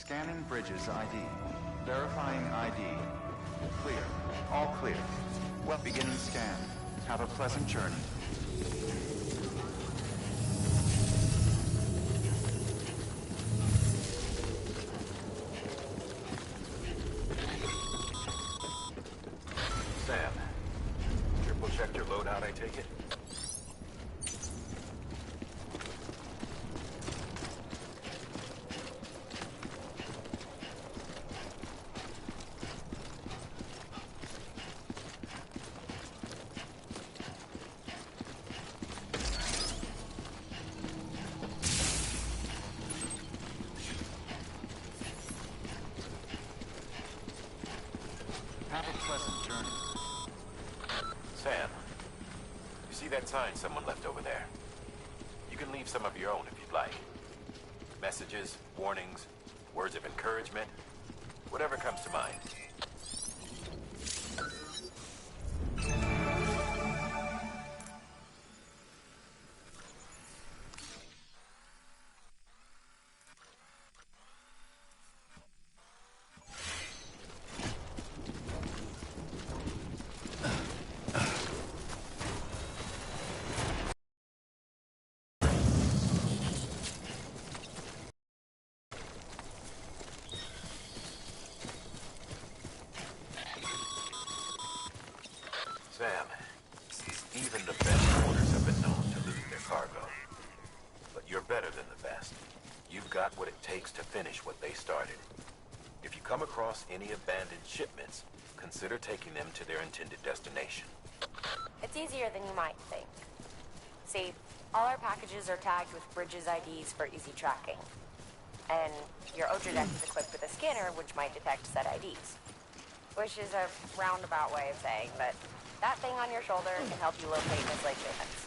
Scanning bridges ID. Verifying ID. Clear. All clear. Well, beginning scan. Have a pleasant journey. Sam, triple checked your loadout, I take it? Have a pleasant journey. Sam, you see that sign someone left over there? You can leave some of your own if you'd like. Messages, warnings, words of encouragement, whatever comes to mind. Sam, even the best porters have been known to lose their cargo. But you're better than the best. You've got what it takes to finish what they started. If you come across any abandoned shipments, consider taking them to their intended destination. It's easier than you might think. See, all our packages are tagged with Bridges IDs for easy tracking. And your Ultra deck is equipped with a scanner which might detect said IDs. Which is a roundabout way of saying that that thing on your shoulder can help you locate mislaid shipments.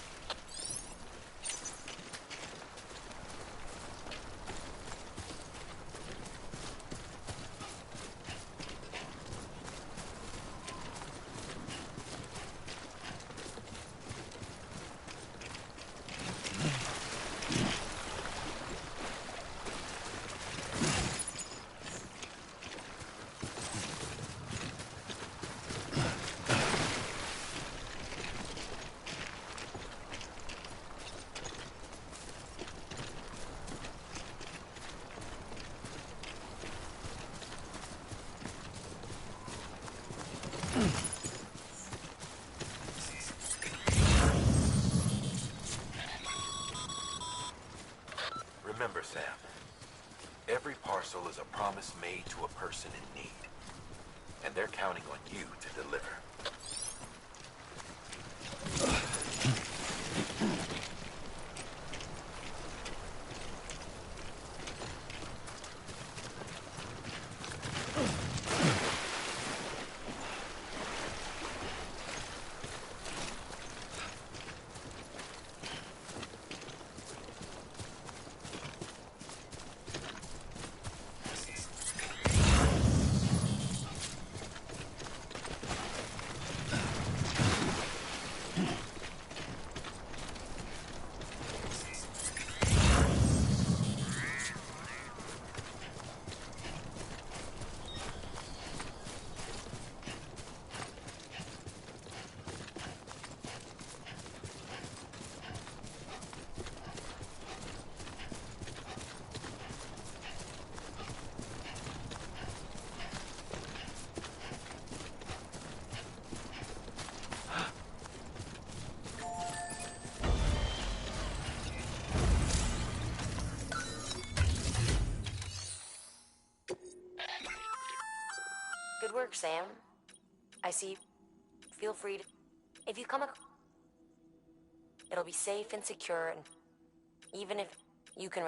Remember, Sam, every parcel is a promise made to a person in need. And they're counting on you to deliver. Good work, Sam. I see. Feel free to... If you come across... It'll be safe and secure, and even if you can...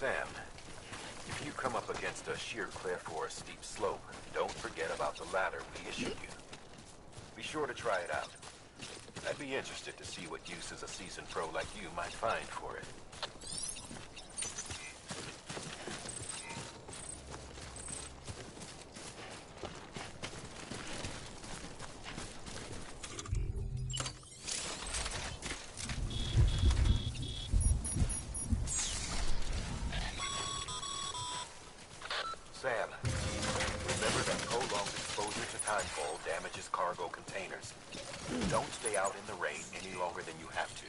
Sam, if you come up against a sheer cliff or a steep slope, don't forget about the ladder we issued you. Be sure to try it out. I'd be interested to see what uses a seasoned pro like you might find for it. Sam, remember that prolonged exposure to timefall damages cargo containers. Don't stay out in the rain any longer than you have to.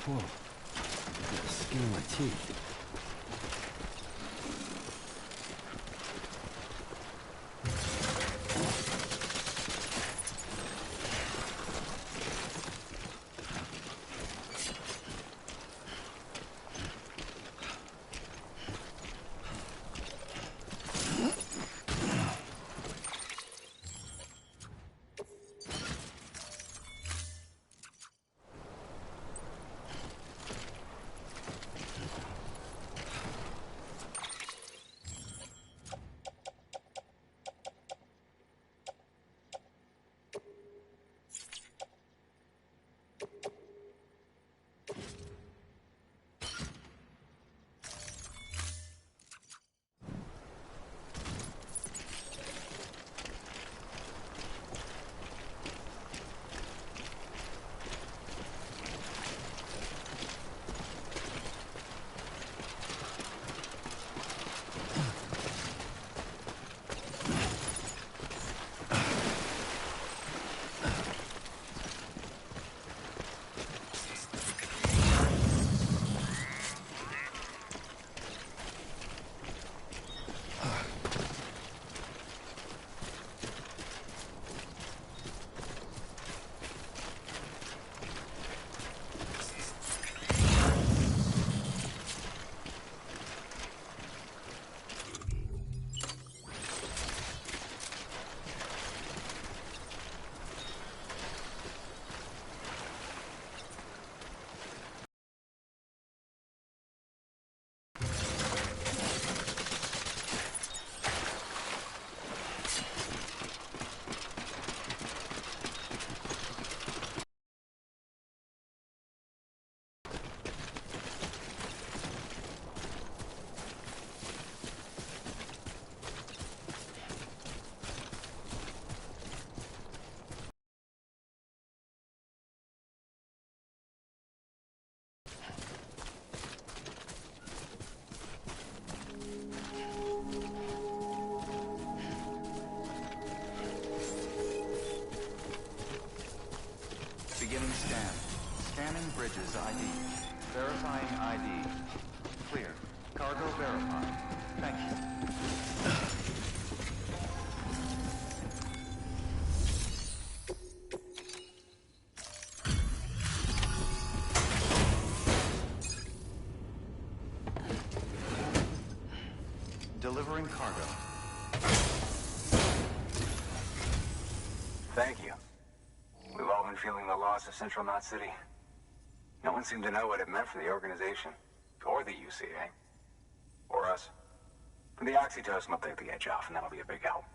Whoa. Got the skin on my teeth. bridges ID. Verifying ID. Clear. Cargo verified. Thank you. Delivering cargo. Thank you. We've all been feeling the loss of Central Knot City. No one seemed to know what it meant for the organization. Or the UCA. Or us. The oxytocin will take the edge off, and that'll be a big help.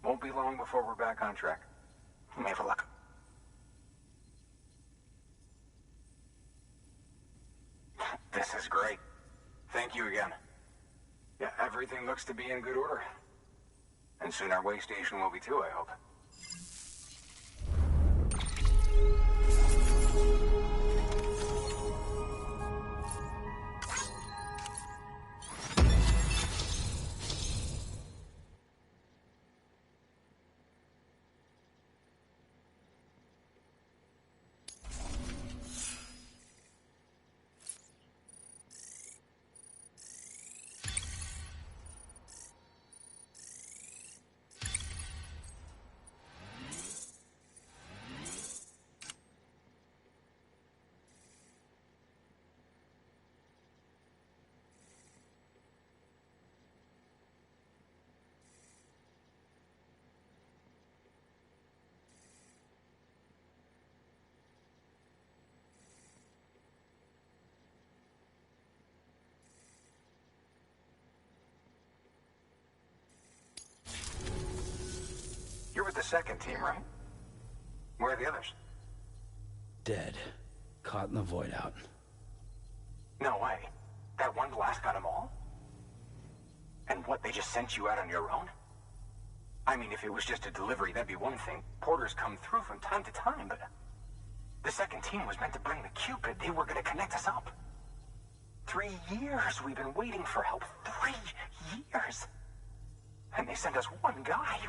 Won't be long before we're back on track. We may have a luck. This is great. Thank you again. Yeah, everything looks to be in good order. And soon our way station will be too, I hope. You're with the second team, right? Where are the others? Dead. Caught in the void out. No way. That one blast got them all? And what, they just sent you out on your own? I mean, if it was just a delivery, that'd be one thing. Porters come through from time to time, but... The second team was meant to bring the Cupid. They were gonna connect us up. 3 years we've been waiting for help. 3 years! And they sent us one guy.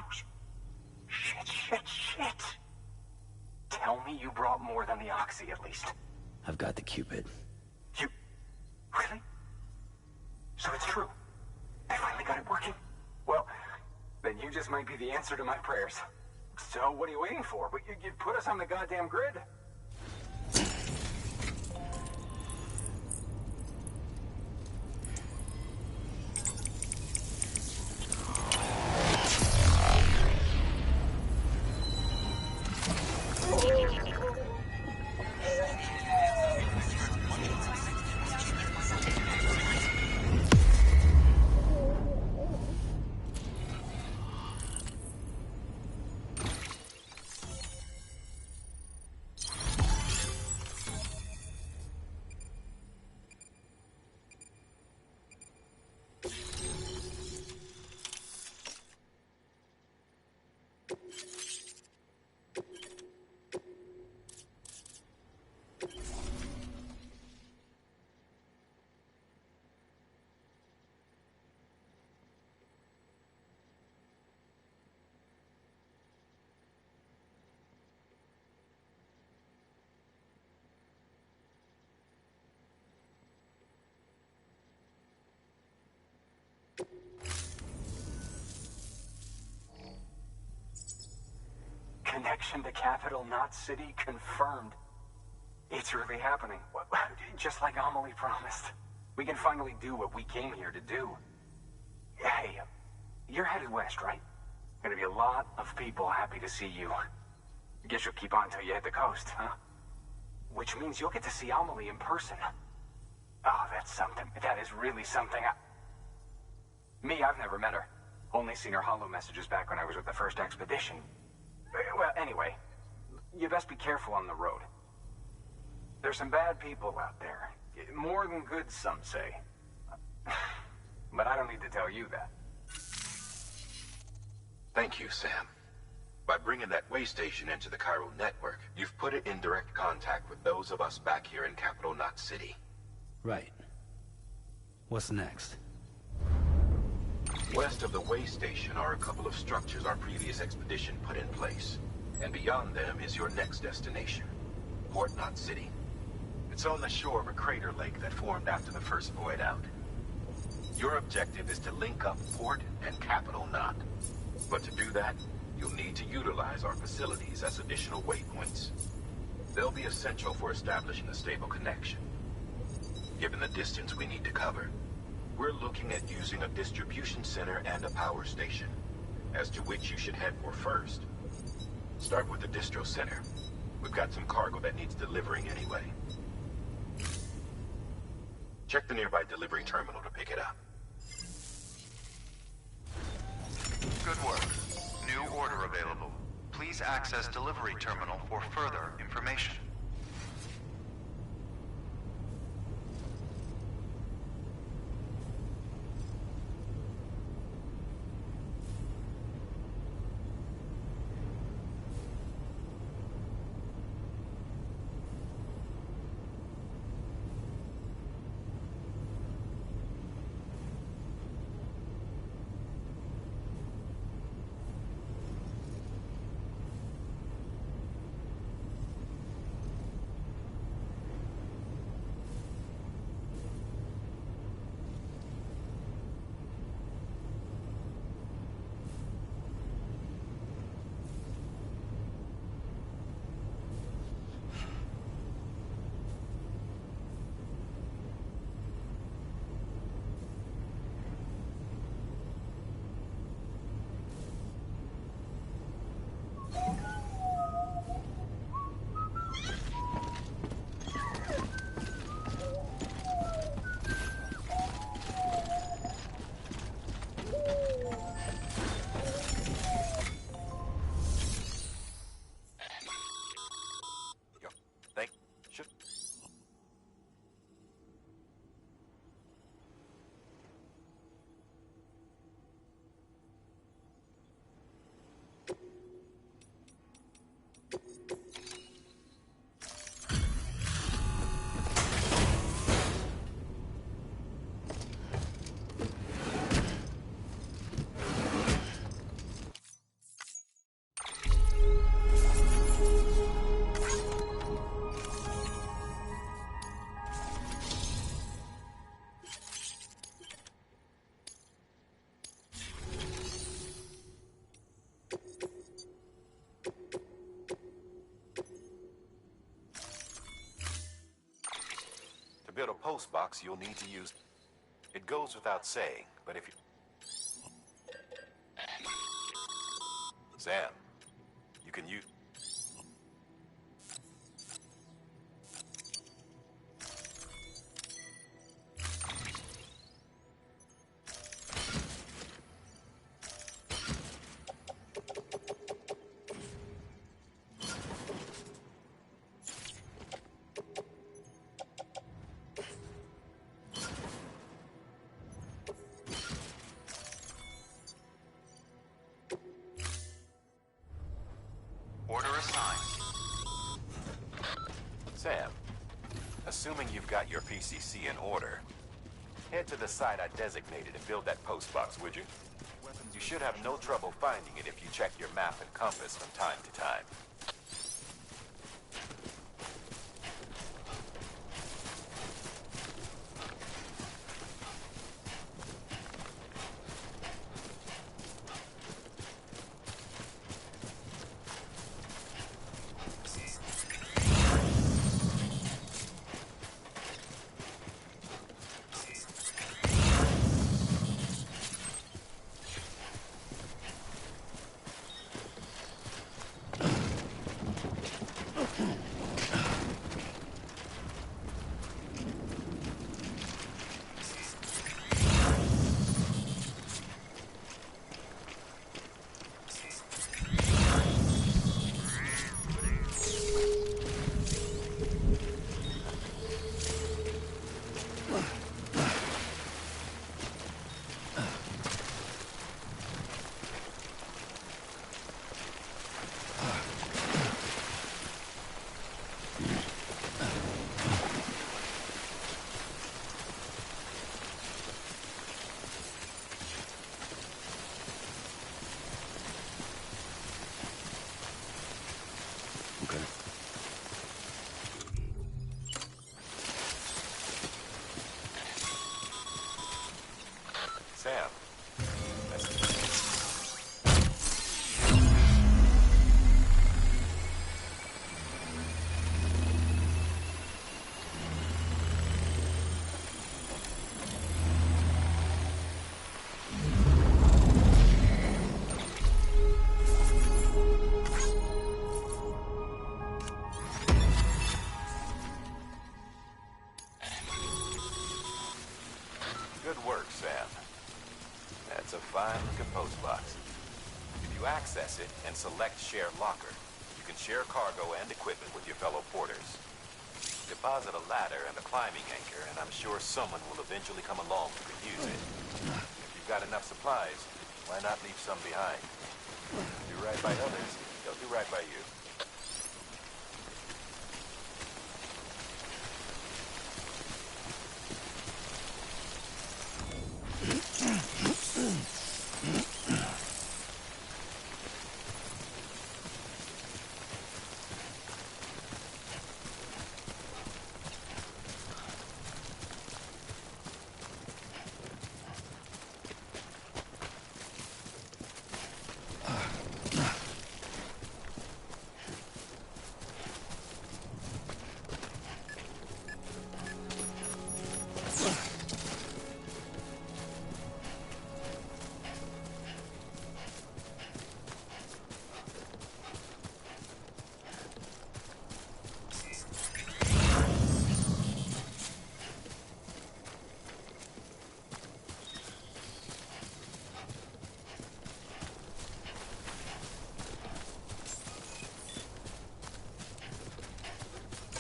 Shit. Tell me you brought more than the Oxy, at least. I've got the Cupid. You... Really? So it's true. They finally got it working. Well, then you just might be the answer to my prayers. So what are you waiting for? You put us on the goddamn grid. Connection to Capital Knot City confirmed. It's really happening. Just like Amelie promised. We can finally do what we came here to do. Hey, you're headed west, right? Gonna be a lot of people happy to see you. Guess you'll keep on till you hit the coast, huh? Which means you'll get to see Amelie in person. Oh, that's something. That is really something. Me, I've never met her. Only seen her holo messages back when I was with the first expedition. Well, anyway, you best be careful on the road. There's some bad people out there. More than good, some say. But I don't need to tell you that. Thank you, Sam. By bringing that way station into the Cairo network, you've put it in direct contact with those of us back here in Capital Knot City. Right. What's next? West of the way station are a couple of structures our previous expedition put in place. And beyond them is your next destination, Port Knot City. It's on the shore of a crater lake that formed after the first void out. Your objective is to link up Port and Capital Knot. But to do that, you'll need to utilize our facilities as additional waypoints. They'll be essential for establishing a stable connection. Given the distance we need to cover, we're looking at using a distribution center and a power station, as to which you should head for first. Start with the distro center. We've got some cargo that needs delivering anyway. Check the nearby delivery terminal to pick it up. Good work. New order available. Please access delivery terminal for further information. To build a post box, you'll need to use... It goes without saying, but if you... Sam, you can use... Order assigned. Sam, assuming you've got your PCC in order, head to the site I designated and build that post box, would you? You should have no trouble finding it if you check your map and compass from time to time. fine-looking post box. If you access it and select Share Locker, you can share cargo and equipment with your fellow porters. Deposit a ladder and a climbing anchor, and I'm sure someone will eventually come along who can use it. If you've got enough supplies, why not leave some behind? Do right by others, they'll do right by you.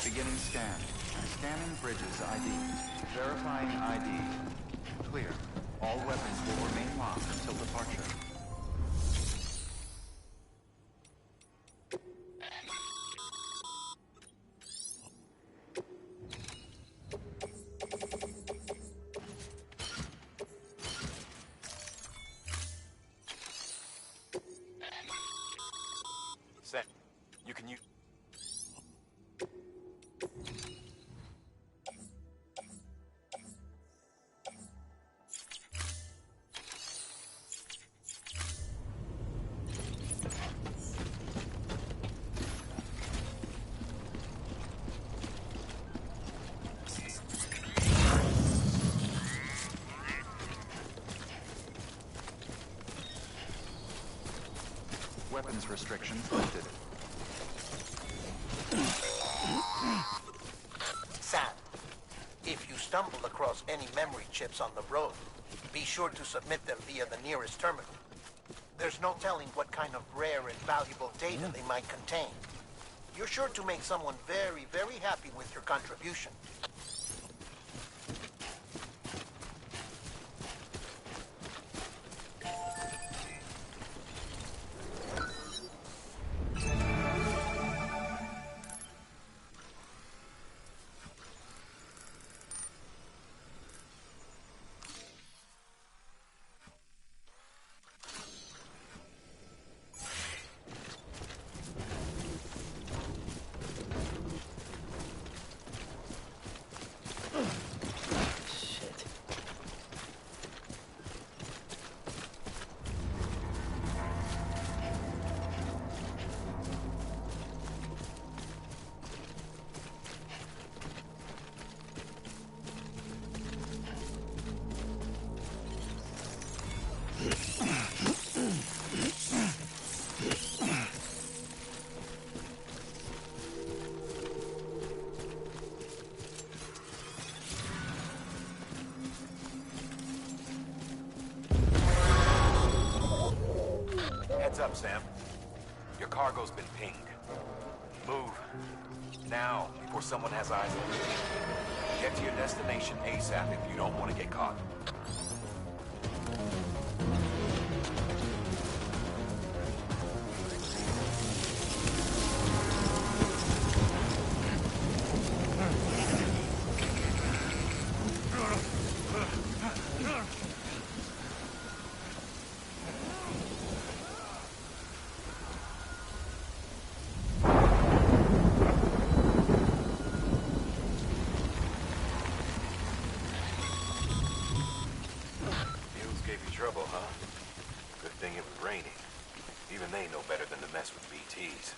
Beginning scan. Scanning bridges ID. Verifying ID. Clear. All weapons will remain locked until departure. Sam, you can use... Weapons restrictions lifted. Sam, if you stumble across any memory chips on the road, be sure to submit them via the nearest terminal. There's no telling what kind of rare and valuable data they might contain. You're sure to make someone very, very happy with your contribution. Heads up, Sam. Your cargo's been pinged. Move. Now, before someone has eyes on you. Get to your destination ASAP if you don't want to get caught. Trouble, huh? Good thing it was raining. Even they know better than to mess with BTs.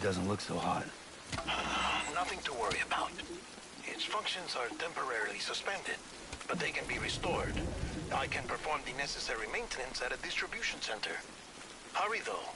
doesn't look so hot. Nothing to worry about. Its functions are temporarily suspended, but they can be restored. I can perform the necessary maintenance at a distribution center. Hurry, though.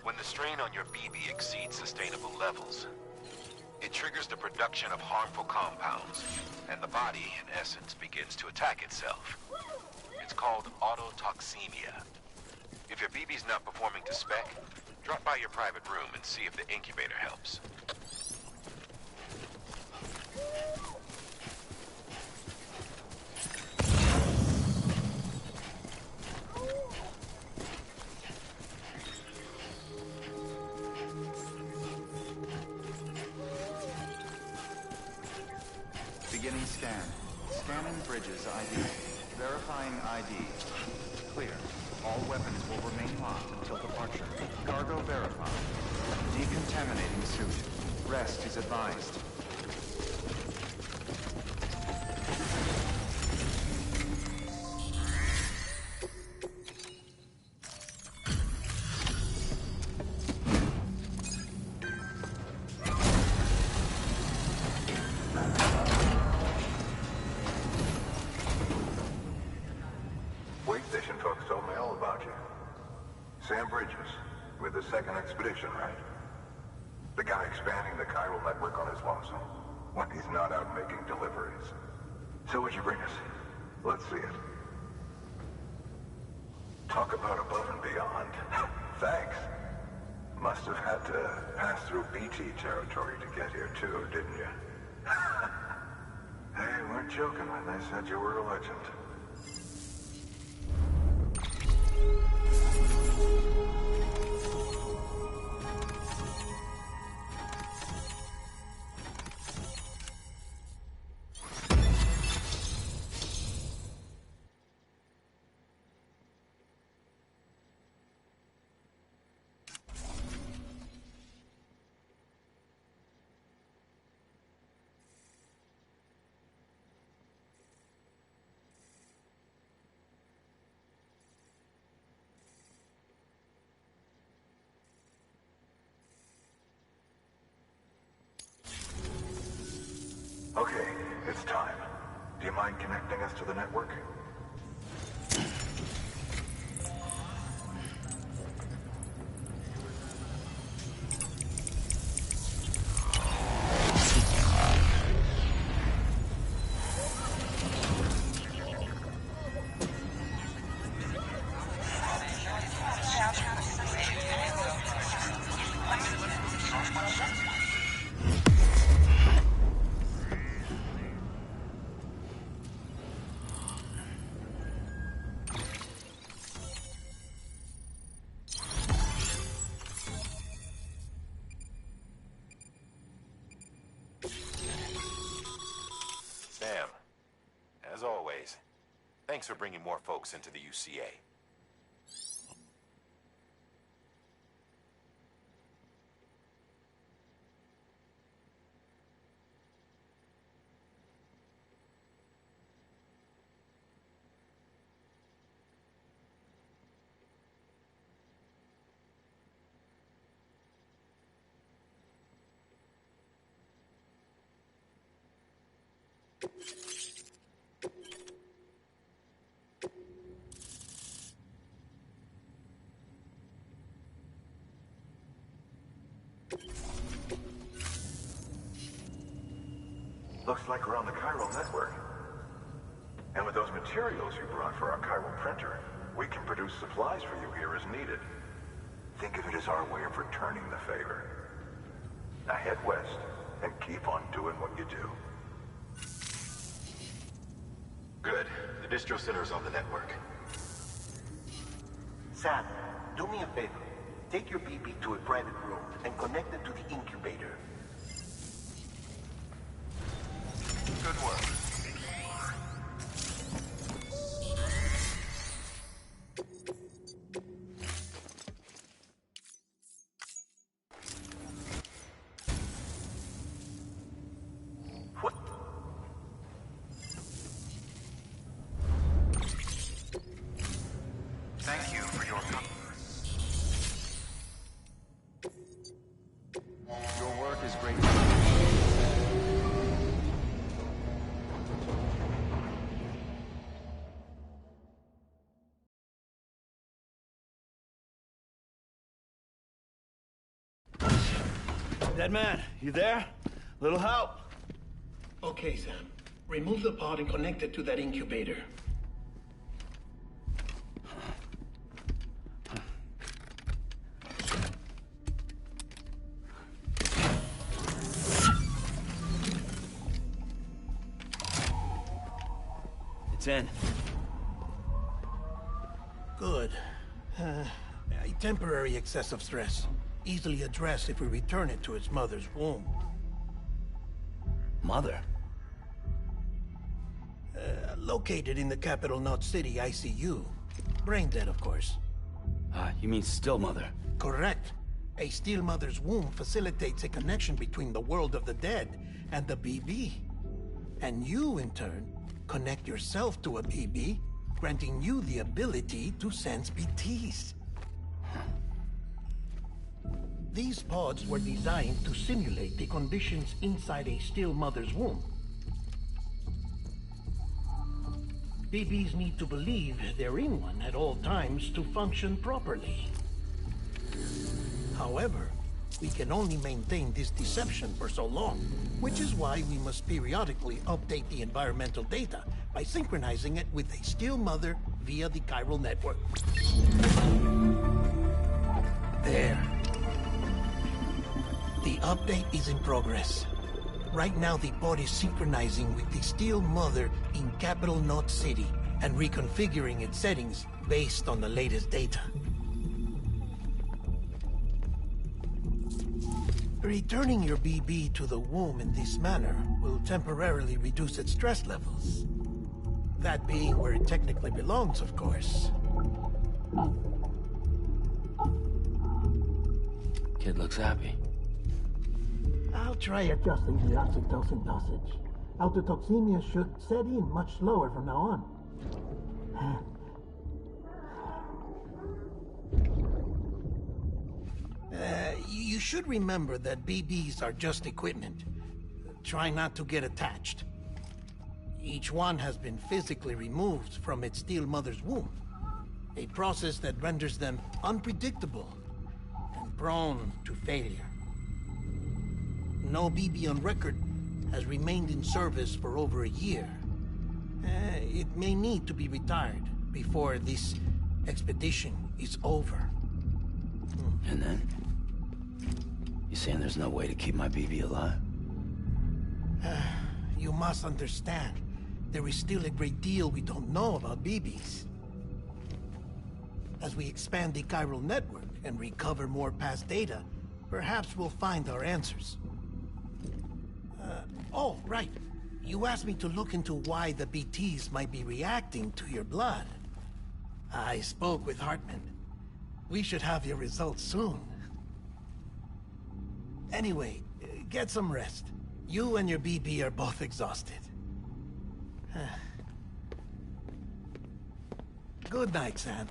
When the strain on your BB exceeds sustainable levels, it triggers the production of harmful compounds, and the body, in essence, begins to attack itself. It's called autotoxemia. If your BB's not performing to spec, drop by your private room and see if the incubator helps. Beginning scan. Scanning bridges ID. Verifying ID. Clear. All weapons will remain locked until departure. Cargo verified. Decontaminating suit. Rest is advised. Wait station folks told me all about you. Sam Bridges, with the second expedition, right? The guy expanding the chiral network on his lonesome, when he's not out making deliveries. So what'd you bring us? Let's see it. Talk about above and beyond. Thanks. Must have had to pass through BT territory to get here too, didn't you? They weren't joking when they said you were a legend. Okay, it's time. Do you mind connecting us to the network? Sam, as always, thanks for bringing more folks into the UCA. Looks like we're on the chiral network. And with those materials you brought for our chiral printer, we can produce supplies for you here as needed. Think of it as our way of returning the favor. Now head west and keep on doing what you do. Good. The distro center's on the network. Sam, do me a favor. Take your BB to a private room and connect it to the incubator. Dead man, you there? Little help? Okay, Sam. Remove the pod and connect it to that incubator. It's in. Good. A temporary excessive stress. Easily addressed if we return it to its mother's womb. Mother? Located in the capital Knot City ICU. Brain dead, of course. You mean still mother? Correct. A still mother's womb facilitates a connection between the world of the dead and the BB. And you, in turn, connect yourself to a BB, granting you the ability to sense BTs. These pods were designed to simulate the conditions inside a still mother's womb. BBs need to believe they're in one at all times to function properly. However, we can only maintain this deception for so long, which is why we must periodically update the environmental data by synchronizing it with a still mother via the chiral network. There. The update is in progress. Right now, the pod is synchronizing with the still mother in capital Knot City and reconfiguring its settings based on the latest data. Returning your BB to the womb in this manner will temporarily reduce its stress levels. That being where it technically belongs, of course. Kid looks happy. I'll try adjusting the oxytocin dosage. Autotoxemia should set in much slower from now on. You should remember that BBs are just equipment. Try not to get attached. Each one has been physically removed from its still mother's womb. A process that renders them unpredictable and prone to failure. No BB on record has remained in service for over a year. It may need to be retired before this expedition is over. And then? You saying there's no way to keep my BB alive? You must understand, there is still a great deal we don't know about BBs. As we expand the chiral network and recover more past data, perhaps we'll find our answers. Oh, right. You asked me to look into why the BTs might be reacting to your blood. I spoke with Hartman. We should have your results soon. Anyway, get some rest. You and your BB are both exhausted. Good night, Sam.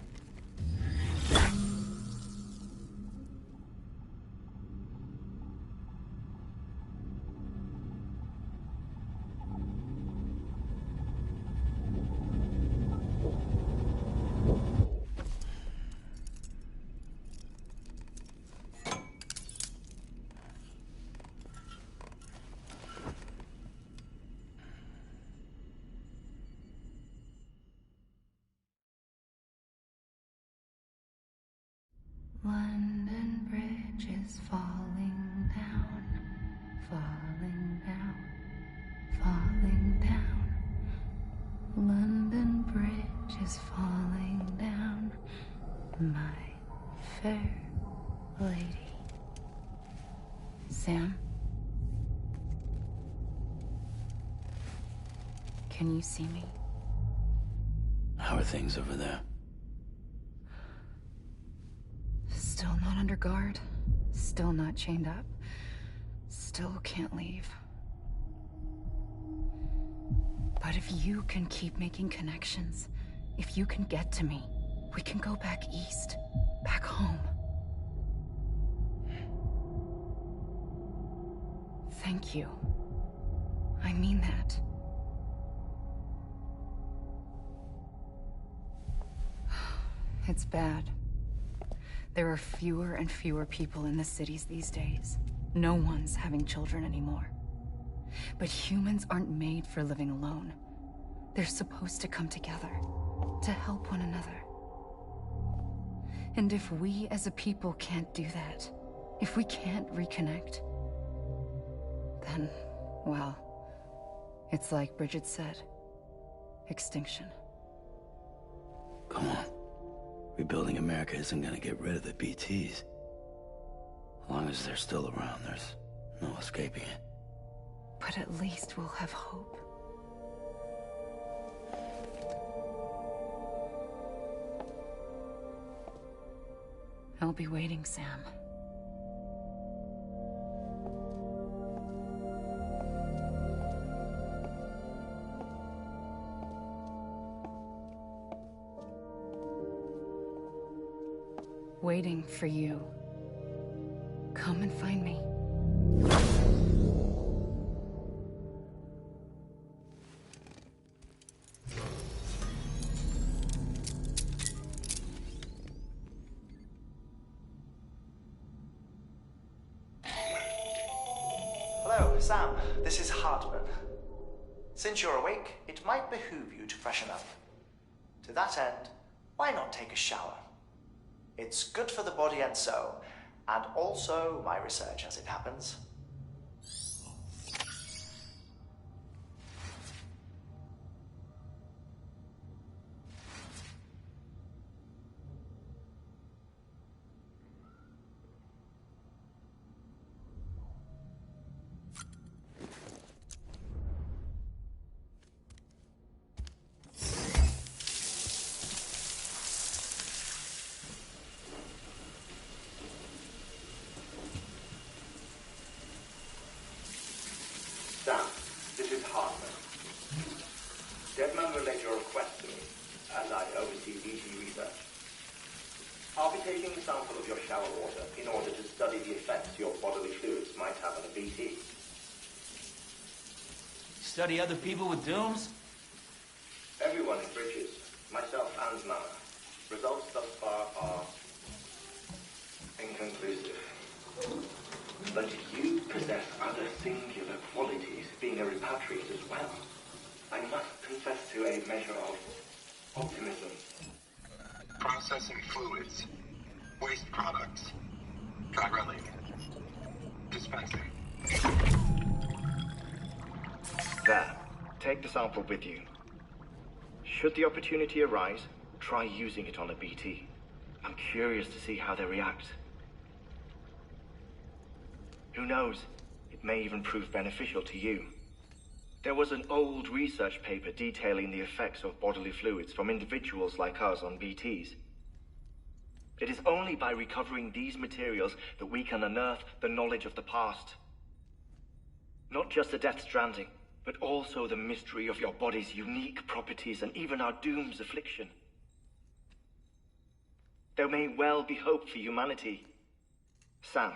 London Bridge is falling down, falling down, falling down. London Bridge is falling down, my fair lady. Sam? Can you see me? How are things over there? Still not under guard, still not chained up, still can't leave. But if you can keep making connections, if you can get to me, we can go back east, back home. Thank you. I mean that. It's bad. There are fewer and fewer people in the cities these days. No one's having children anymore. But humans aren't made for living alone. They're supposed to come together, to help one another. And if we as a people can't do that, if we can't reconnect, then, well, it's like Bridget said, extinction. Come on. Rebuilding America isn't gonna get rid of the BTs. As long as they're still around, there's no escaping it. But at least we'll have hope. I'll be waiting, Sam. Waiting for you. Come and find me. Hello, Sam. This is Hartman. Since you're awake, it might behoove you to freshen up. To that end, why not take a shower? It's good for the body and soul, and also my research as it happens. Sam, this is Hartman. Deadman relayed your request to me, as I oversee BT research. I'll be taking a sample of your shower water in order to study the effects your bodily fluids might have on a BT. Study other people with dooms? Everyone in Bridges, myself and Mama. Results thus far are inconclusive. But you possess other singular qualities, being a repatriate as well. I must confess to a measure of optimism. Processing fluids. Waste products. Dry dispensing. There. Take the sample with you. Should the opportunity arise, try using it on a BT. I'm curious to see how they react. Who knows? It may even prove beneficial to you. There was an old research paper detailing the effects of bodily fluids from individuals like us on BTs. It is only by recovering these materials that we can unearth the knowledge of the past. Not just the Death Stranding, but also the mystery of your body's unique properties and even our doom's affliction. There may well be hope for humanity. Sam,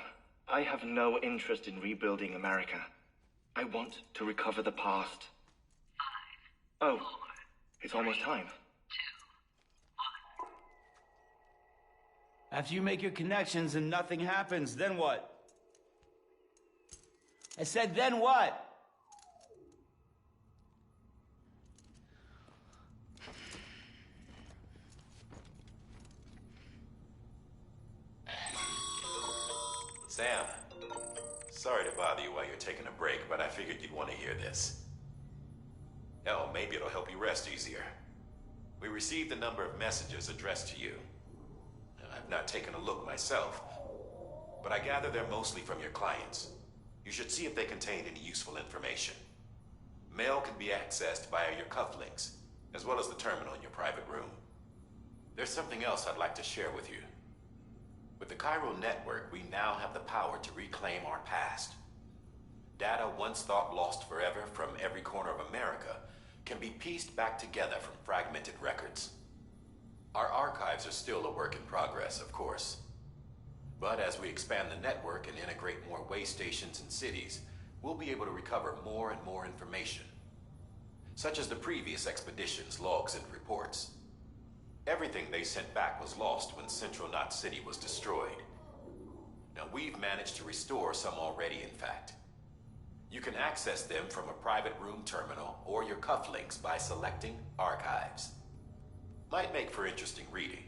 I have no interest in rebuilding America. I want to recover the past. 5, oh, 4, it's almost time. 2, 1. After you make your connections and nothing happens, then what? I said, then what? Sam, sorry to bother you while you're taking a break, but I figured you'd want to hear this. Hell, maybe it'll help you rest easier. We received a number of messages addressed to you. I've not taken a look myself, but I gather they're mostly from your clients. You should see if they contain any useful information. Mail can be accessed via your cufflinks, as well as the terminal in your private room. There's something else I'd like to share with you. With the Chiral network, we now have the power to reclaim our past. Data once thought lost forever from every corner of America can be pieced back together from fragmented records. Our archives are still a work in progress, of course. But as we expand the network and integrate more way stations and cities, we'll be able to recover more and more information, such as the previous expedition's logs and reports. Everything they sent back was lost when Central Knot City was destroyed. Now, we've managed to restore some already, in fact. You can access them from a private room terminal or your cufflinks by selecting Archives. Might make for interesting reading.